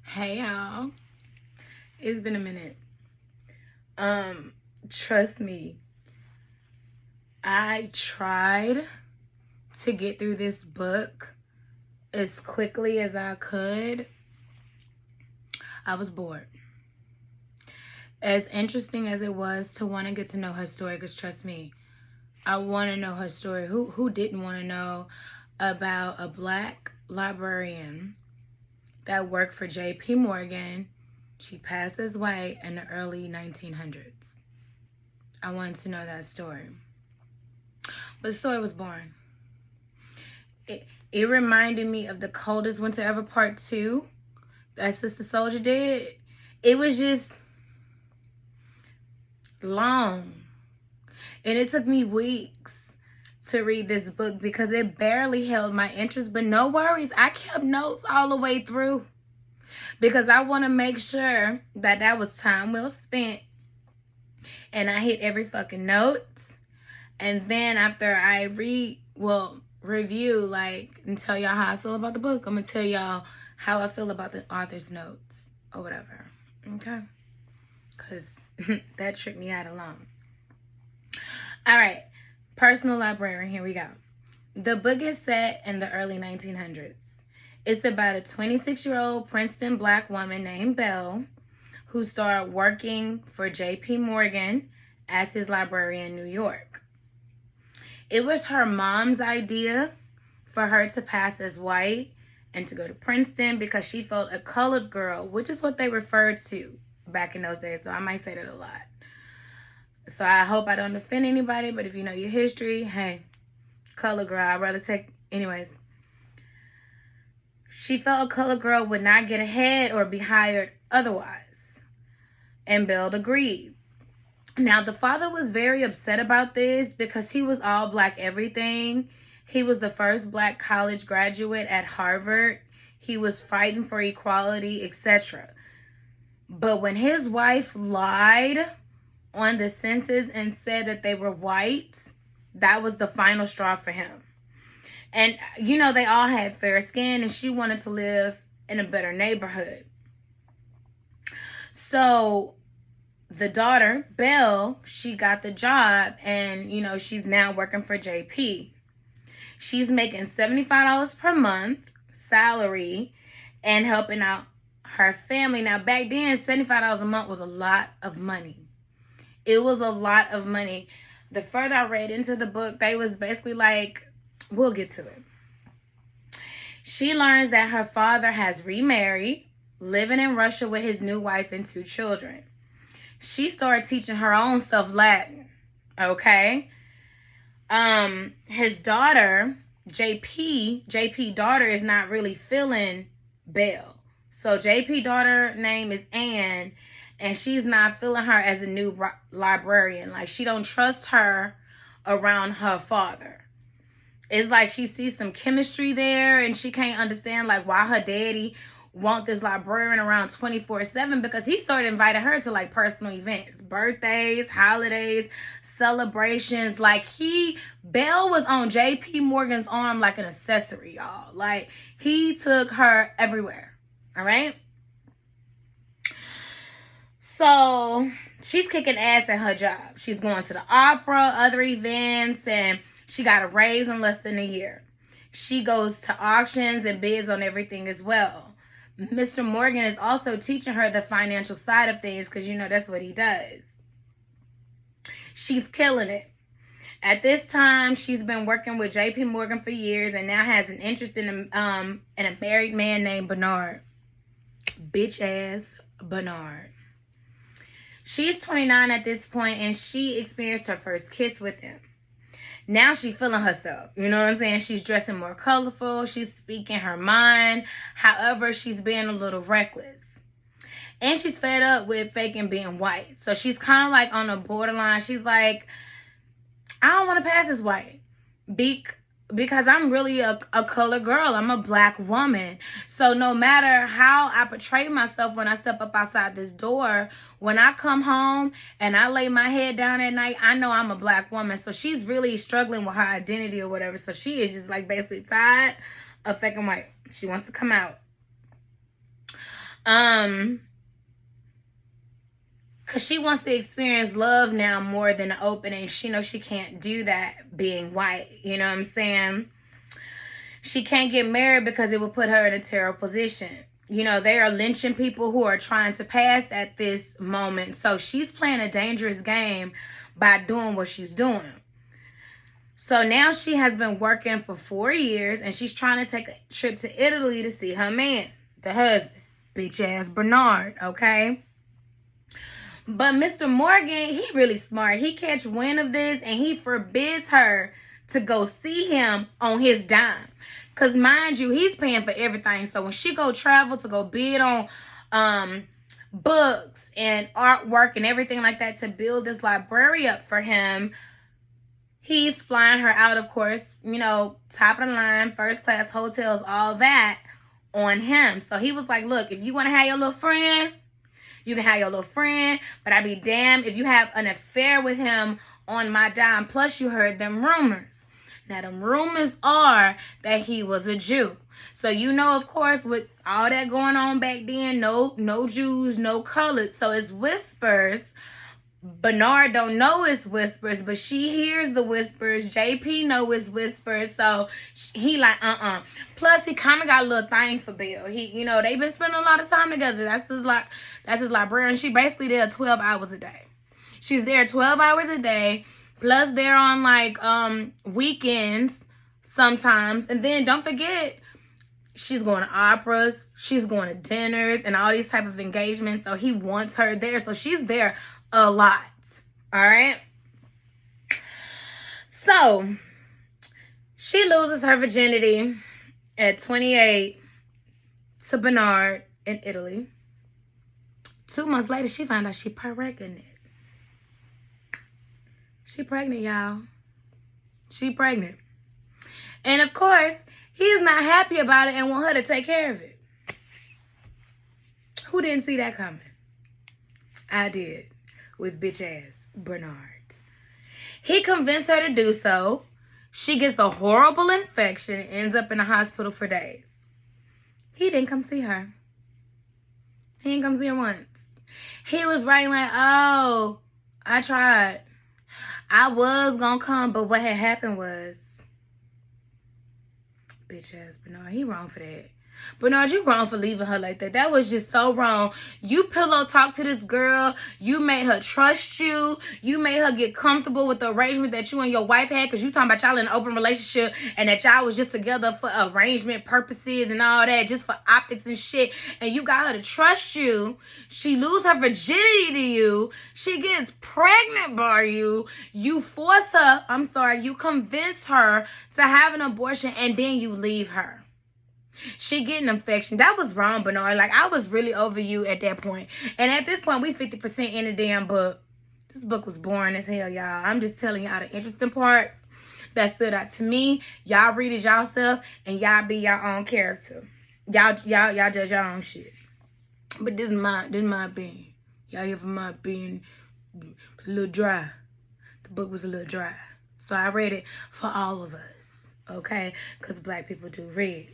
Hey y'all. It's been a minute. Trust me. I tried to get through this book as quickly as I could. I was bored. As interesting as it was to want to get to know her story, because trust me, I want to know her story. Who didn't want to know about a black librarian that worked for J.P. Morgan? She passed as white in the early 1900s. I wanted to know that story. But the story was boring. It reminded me of The Coldest Winter Ever Part 2 that Sister Soldier did. It was just long. And it took me weeks to read this book because it barely held my interest. But no worries, I kept notes all the way through because I want to make sure that was time well spent. And I hit every fucking note. And then after I review, and tell y'all how I feel about the book, I'm going to tell y'all how I feel about the author's notes or whatever. Okay? Because that tricked me out alone. All right. Personal Librarian. Here we go. The book is set in the early 1900s. It's about a 26-year-old Princeton black woman named Belle who started working for J.P. Morgan as his librarian in New York. It was her mom's idea for her to pass as white and to go to Princeton because she felt a colored girl, which is what they referred to back in those days. So I might say that a lot. So I hope I don't offend anybody, but if you know your history, hey, colored girl, I'd rather take... Anyways. She felt a colored girl would not get ahead or be hired otherwise. And Belle agreed. Now, the father was very upset about this because he was all black everything. He was the first black college graduate at Harvard. He was fighting for equality, etc. But when his wife lied on the census and said that they were white, that was the final straw for him. And, they all had fair skin and she wanted to live in a better neighborhood. So the daughter, Belle, she got the job and, she's now working for JP. She's making $75 per month salary and helping out her family. Now, back then, $75 a month was a lot of money. It was a lot of money. The further I read into the book, they was basically like, we'll get to it. She learns that her father has remarried, living in Russia with his new wife and 2 children. She started teaching her own self Latin, okay? His daughter, JP daughter is not really feeling Belle. So JP daughter name is Anne, and she's not feeling her as the new librarian. Like, she don't trust her around her father. It's like she sees some chemistry there, and she can't understand, why her daddy want this librarian around 24/7 because he started inviting her to personal events, birthdays, holidays, celebrations. Belle was on JP Morgan's arm like an accessory, y'all. He took her everywhere. All right. So she's kicking ass at her job. She's going to the opera, other events, and she got a raise in less than a year. She goes to auctions and bids on everything as well. Mr. Morgan is also teaching her the financial side of things because, that's what he does. She's killing it. At this time, she's been working with J.P. Morgan for years and now has an interest in a married man named Bernard. Bitch ass Bernard. She's 29 at this point and she experienced her first kiss with him. Now she's feeling herself. You know what I'm saying? She's dressing more colorful. She's speaking her mind. However, she's being a little reckless. And she's fed up with faking being white. So she's kind of on the borderline. She's like, I don't want to pass as white. Because I'm really a colored girl. I'm a black woman. So no matter how I portray myself when I step up outside this door, when I come home and I lay my head down at night, I know I'm a black woman. So she's really struggling with her identity or whatever. So she is just basically tired of faking white. She wants to come out. Because she wants to experience love now more than the opening. She knows she can't do that being white. You know what I'm saying? She can't get married because it would put her in a terrible position. You know, they are lynching people who are trying to pass at this moment. So she's playing a dangerous game by doing what she's doing. So now she has been working for 4 years and she's trying to take a trip to Italy to see her man, the husband, bitch ass Bernard, okay? But Mr. Morgan, he really smart. He catch wind of this and he forbids her to go see him on his dime. Because mind you, he's paying for everything. So when she go travel to go bid on books and artwork and everything like that to build this library up for him, he's flying her out, of course, you know, top of the line, first class hotels, all that on him. So he was like, look, if you want to have your little friend, you can have your little friend, but I'd be damned if you have an affair with him on my dime. Plus, you heard them rumors. Now, them rumors are that he was a Jew. So, you know, of course, with all that going on back then, no Jews, no colored. So, it's whispers. Bernard don't know it's whispers, but she hears the whispers. JP know it's whispers. So, he like, Plus, he kind of got a little thing for Bill. He, you know, they've been spending a lot of time together. That's his librarian. She basically there 12 hours a day. She's there 12 hours a day. Plus, they're on, like, weekends sometimes. And then, don't forget, she's going to operas. She's going to dinners and all these type of engagements. So, he wants her there. So, she's there a lot. All right? So, she loses her virginity at 28 to Bernard in Italy. 2 months later, she found out she pregnant. She pregnant, y'all. She pregnant. And of course, he's not happy about it and want her to take care of it. Who didn't see that coming? I did. With bitch ass Bernard. He convinced her to do so. She gets a horrible infection and ends up in the hospital for days. He didn't come see her. He didn't come see her once. He was writing like, oh, I tried. I was gonna come, but what had happened was, bitch ass Bernard, he wrong for that. Bernard, you wrong for leaving her like that. That was just so wrong. You pillow talked to this girl. You made her trust you. You made her get comfortable with the arrangement that you and your wife had, because you talking about y'all in an open relationship and that y'all was just together for arrangement purposes and all that, just for optics and shit. And you got her to trust you. She lose her virginity to you. She gets pregnant by you. You force her, you convince her to have an abortion and then you leave her. She get an infection. That was wrong, Bernard. Like, I was really over you at that point. And at this point, we 50% in the damn book. This book was boring as hell, y'all. I'm just telling y'all the interesting parts that stood out to me. Y'all read it yourself and y'all be your own character. Y'all judge your own shit. But this is my opinion. Y'all hear from my opinion. It's a little dry. The book was a little dry. So I read it for all of us. Okay? Because black people do read.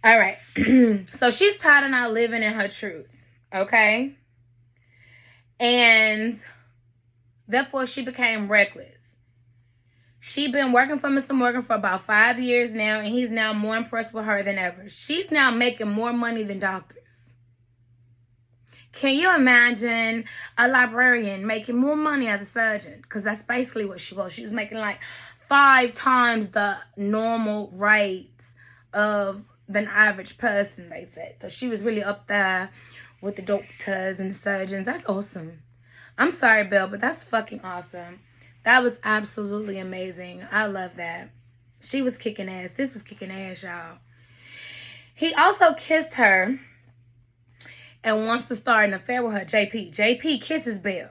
All right. So she's tired of not living in her truth. Okay? And therefore, she became reckless. She's been working for Mr. Morgan for about 5 years now, and he's now more impressed with her than ever. She's now making more money than doctors. Can you imagine a librarian making more money as a surgeon? Because that's basically what she was. She was making like 5 times the normal rate of than average person, they said. So she was really up there with the doctors and the surgeons. That's awesome. I'm sorry, Bill, but that's fucking awesome. That was absolutely amazing. I love that. She was kicking ass. This was kicking ass, y'all. He also kissed her and wants to start an affair with her, JP. JP kisses Bill.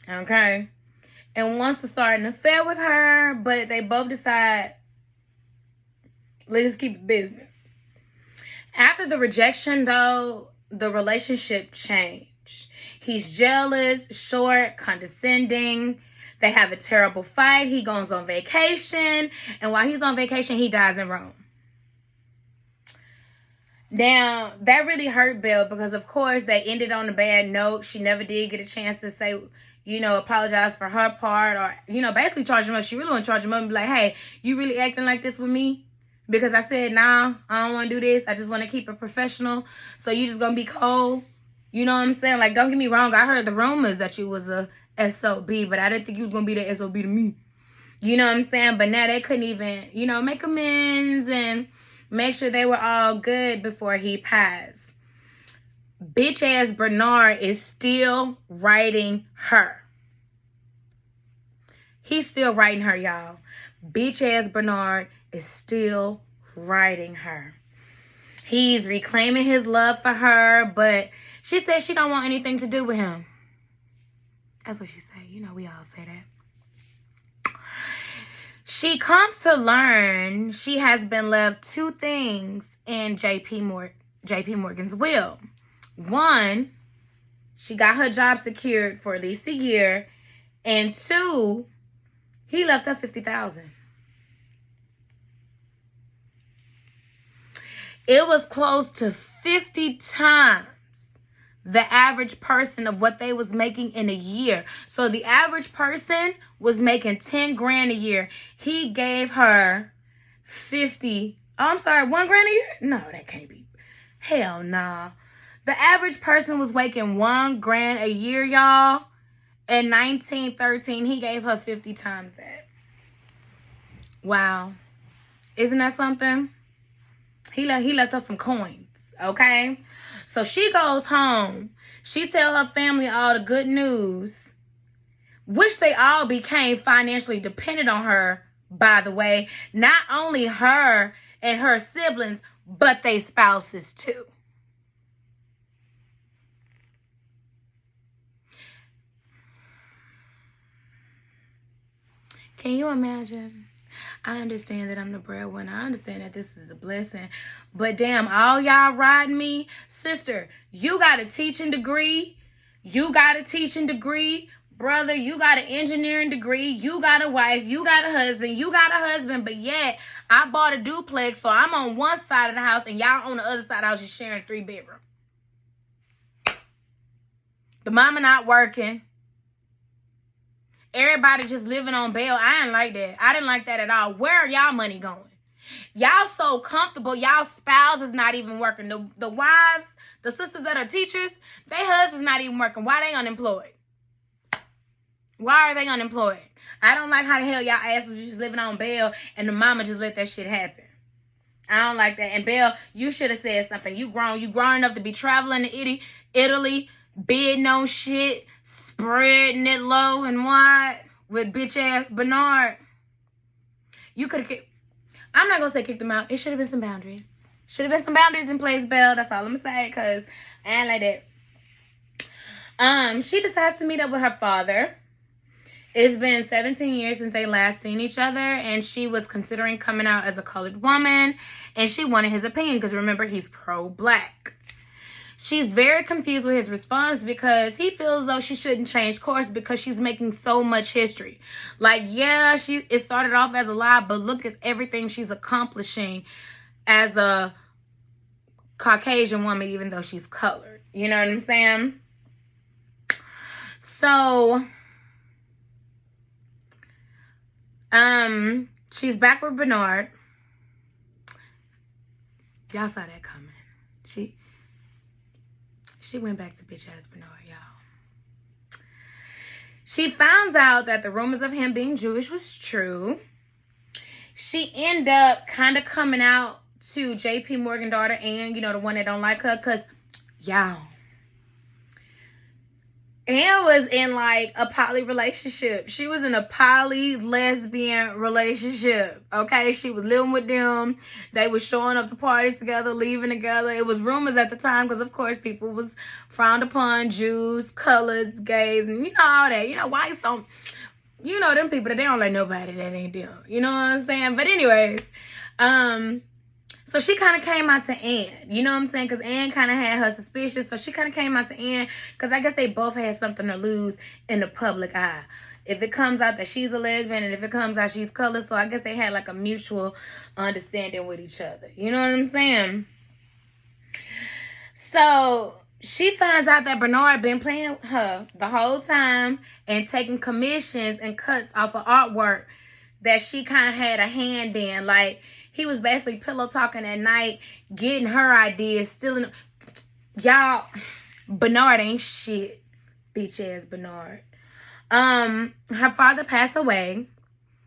Okay? And wants to start an affair with her, but they both decide, let's just keep it business. After the rejection, though, the relationship changed. He's jealous, short, condescending. They have a terrible fight. He goes on vacation. And while he's on vacation, he dies in Rome. Now, that really hurt Belle because, of course, they ended on a bad note. She never did get a chance to say, apologize for her part or, basically charge him up. She really want to charge him up and be like, hey, you really acting like this with me? Because I said, nah, I don't want to do this. I just want to keep it professional. So you just going to be cold? You know what I'm saying? Like, don't get me wrong. I heard the rumors that you was a SOB, but I didn't think you was going to be the SOB to me. You know what I'm saying? But now they couldn't even, make amends and make sure they were all good before he passed. Bitch ass Bernard is still writing her. He's still writing her, y'all. Bitch ass Bernard is still writing her. He's reclaiming his love for her, but she said she don't want anything to do with him. That's what she said. We all say that. She comes to learn she has been left two things in JP Morgan's will. One, she got her job secured for at least a year. And two, he left her $50,000. It was close to 50 times the average person of what they was making in a year. So the average person was making 10 grand a year. He gave her 50. Oh, I'm sorry, 1 grand a year? No, that can't be. Hell nah. The average person was making 1 grand a year, y'all. In 1913, he gave her 50 times that. Wow. Isn't that something? He left her some coins, okay? So she goes home. She tell her family all the good news, which they all became financially dependent on her, by the way. Not only her and her siblings, but they spouses too. Can you imagine? I understand that I'm the breadwinner. I understand that this is a blessing. But damn, all y'all riding me. Sister, you got a teaching degree. You got a teaching degree. Brother, you got an engineering degree. You got a wife. You got a husband. You got a husband. But yet, I bought a duplex, so I'm on one side of the house and y'all on the other side of the house just sharing a 3-bedroom. The mama not working. Everybody just living on bail. I didn't like that. I didn't like that at all. Where are y'all money going? Y'all so comfortable. Y'all spouse is not even working. The wives, the sisters that are teachers, their husband's not even working. Why they unemployed? Why are they unemployed? I don't like how the hell y'all ass was just living on bail and the mama just let that shit happen. I don't like that. And Belle, you should have said something. You grown enough to be traveling to Italy, bidding on shit, spreading it low and wide with bitch ass Bernard. You could have kicked. I'm not gonna say kicked them out. It should have been some boundaries. Should have been some boundaries in place, Belle. That's all I'm gonna say, cause I ain't like that. She decides to meet up with her father. It's been 17 years since they last seen each other, and she was considering coming out as a colored woman, and she wanted his opinion because remember, he's pro-black. She's very confused with his response because he feels though she shouldn't change course because she's making so much history. Like, yeah, it started off as a lie, but look at everything she's accomplishing as a Caucasian woman, even though she's colored. You know what I'm saying? So, she's back with Bernard. Y'all saw that coming. She went back to bitch ass Bernard, y'all. She finds out that the rumors of him being Jewish was true. She ended up kind of coming out to JP Morgan daughter Anne, the one that don't like her, because y'all, Anne was in like a poly relationship. She was in a poly lesbian relationship. Okay, she was living with them. They was showing up to parties together, leaving together. It was rumors at the time because, of course, people was frowned upon, Jews, coloreds, gays, and all that. Whites don't. Them people that they don't like nobody that ain't them. You know what I'm saying? But anyways, so she kind of came out to Anne, you know what I'm saying? Because Anne kind of had her suspicions. So she kind of came out to Anne because I guess they both had something to lose in the public eye. If it comes out that she's a lesbian and if it comes out she's colored. So I guess they had like a mutual understanding with each other. You know what I'm saying? So she finds out that Bernard been playing her the whole time and taking commissions and cuts off of artwork that she kind of had a hand in. Like, he was basically pillow talking at night, getting her ideas, stealing. Y'all, Bernard ain't shit. Bitch ass Bernard. Her father passed away.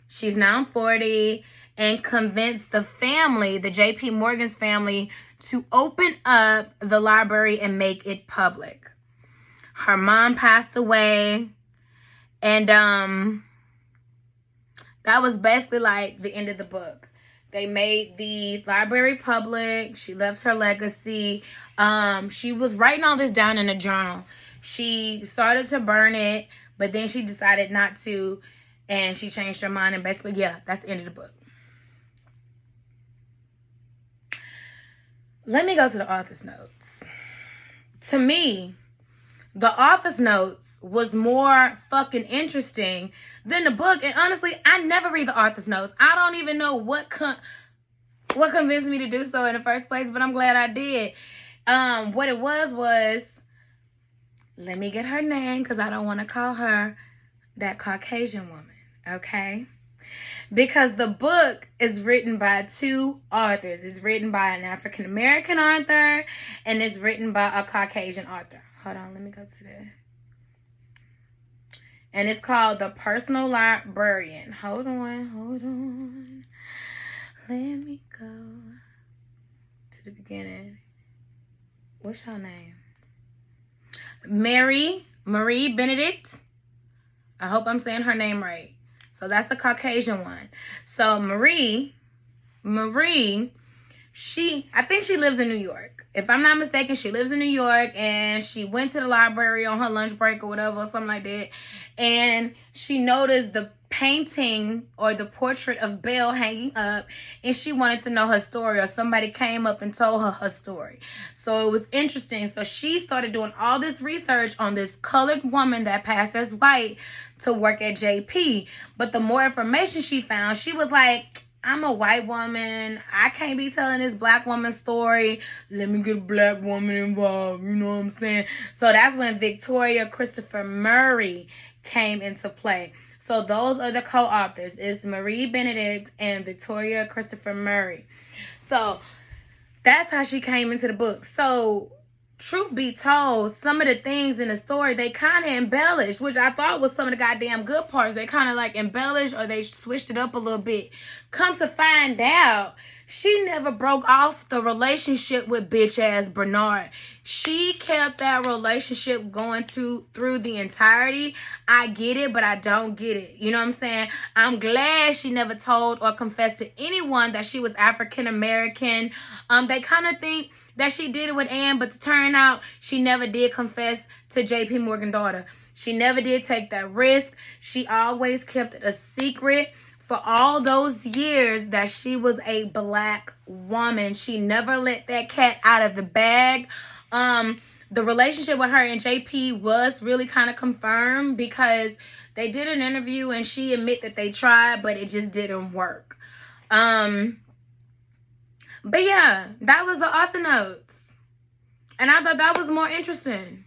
She's now 40 and convinced the family, the J.P. Morgan's family, to open up the library and make it public. Her mom passed away, and that was basically like the end of the book. They made the library public. She left her legacy. She was writing all this down in a journal. She started to burn it, but then she decided not to, and she changed her mind, and basically, yeah, that's the end of the book. Let me go to the author's notes. To me, the author's notes was more fucking interesting than the book. And honestly, I never read the author's notes. I don't even know what convinced me to do so in the first place, but I'm glad I did. What it was, let me get her name because I don't want to call her that Caucasian woman, okay? Because the book is written by two authors. It's written by an African-American author, and it's written by a Caucasian author. Hold on, let me go to that. And it's called The Personal Librarian. Hold on. Let me go to the beginning. What's her name? Marie Benedict. I hope I'm saying her name right. So that's the Caucasian one. So Marie, I think she lives in New York. If I'm not mistaken, she lives in New York, and she went to the library on her lunch break or whatever, or something like that. And she noticed the painting or the portrait of Belle hanging up, and she wanted to know her story, or somebody came up and told her story. So it was interesting. So she started doing all this research on this colored woman that passed as white to work at JP. But the more information she found, she was like, I'm a white woman. I can't be telling this black woman's story. Let me get a black woman involved. You know what I'm saying? So that's when Victoria Christopher Murray came into play. So those are the co-authors. It's Marie Benedict and Victoria Christopher Murray. So that's how she came into the book. So truth be told, some of the things in the story, they kind of embellished, which I thought was some of the goddamn good parts. They kind of like embellished, or they switched it up a little bit. Come to find out, she never broke off the relationship with bitch ass Bernard. She kept that relationship going through the entirety. I get it, but I don't get it. You know what I'm saying? I'm glad she never told or confessed to anyone that she was African American. They kind of think that she did it with Anne, but to turn out, she never did confess to J.P. Morgan's daughter. She never did take that risk. She always kept it a secret for all those years that she was a black woman. She never let that cat out of the bag. The relationship with her and JP was really kind of confirmed because they did an interview and she admitted that they tried, but it just didn't work. But yeah, that was the author notes. And I thought that was more interesting.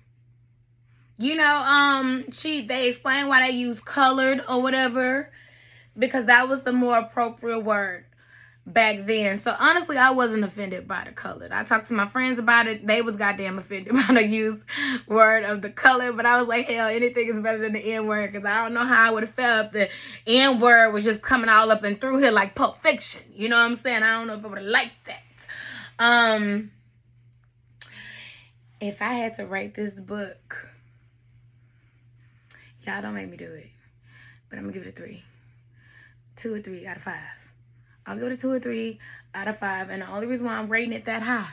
You know, they explained why they use colored or whatever, because that was the more appropriate word back then. So honestly, I wasn't offended by the colored. I talked to my friends about it. They was goddamn offended by the used word of the color. But I was like, hell, anything is better than the N word, because I don't know how I would have felt if the N word was just coming all up and through here like Pulp Fiction. You know what I'm saying? I don't know if I would have liked that. If I had to rate this book, y'all don't make me do it, but I'm gonna give it a 3. 2 or 3 out of 5. I'll give it a 2 or 3 out of 5. And the only reason why I'm rating it that high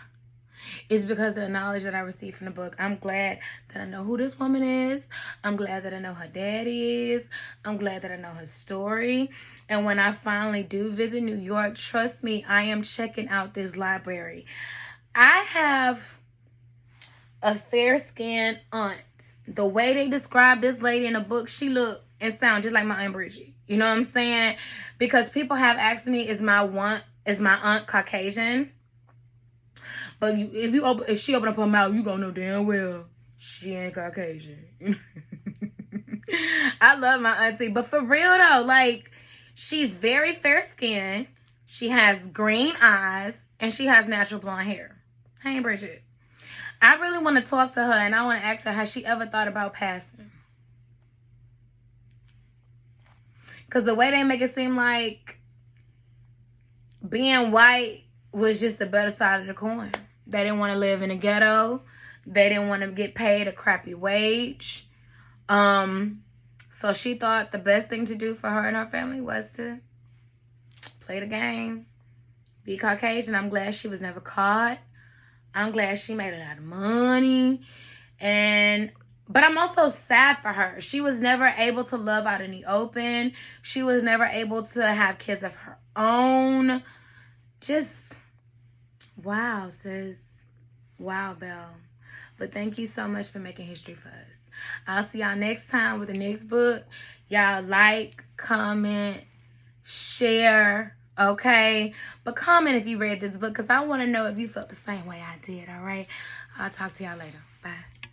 is because of the knowledge that I received from the book. I'm glad that I know who this woman is. I'm glad that I know her daddy is. I'm glad that I know her story. And when I finally do visit New York, trust me, I am checking out this library. I have a fair-skinned aunt. The way they describe this lady in the book, she look and sound just like my Aunt Bridget. You know what I'm saying? Because people have asked me, is my aunt Caucasian? But if she open up her mouth, you gonna know damn well she ain't Caucasian. I love my auntie, but for real though, like, she's very fair skinned. She has green eyes, and she has natural blonde hair. Hey, Bridget. I really want to talk to her, and I want to ask her, has she ever thought about passing? Because the way they make it seem like being white was just the better side of the coin. They didn't want to live in a ghetto. They didn't want to get paid a crappy wage. So she thought the best thing to do for her and her family was to play the game, be Caucasian. I'm glad she was never caught. I'm glad she made a lot of money. But I'm also sad for her. She was never able to love out in the open. She was never able to have kids of her own. Just, wow, sis. Wow, Belle. But thank you so much for making history for us. I'll see y'all next time with the next book. Y'all like, comment, share, okay? But comment if you read this book, because I want to know if you felt the same way I did, all right? I'll talk to y'all later. Bye.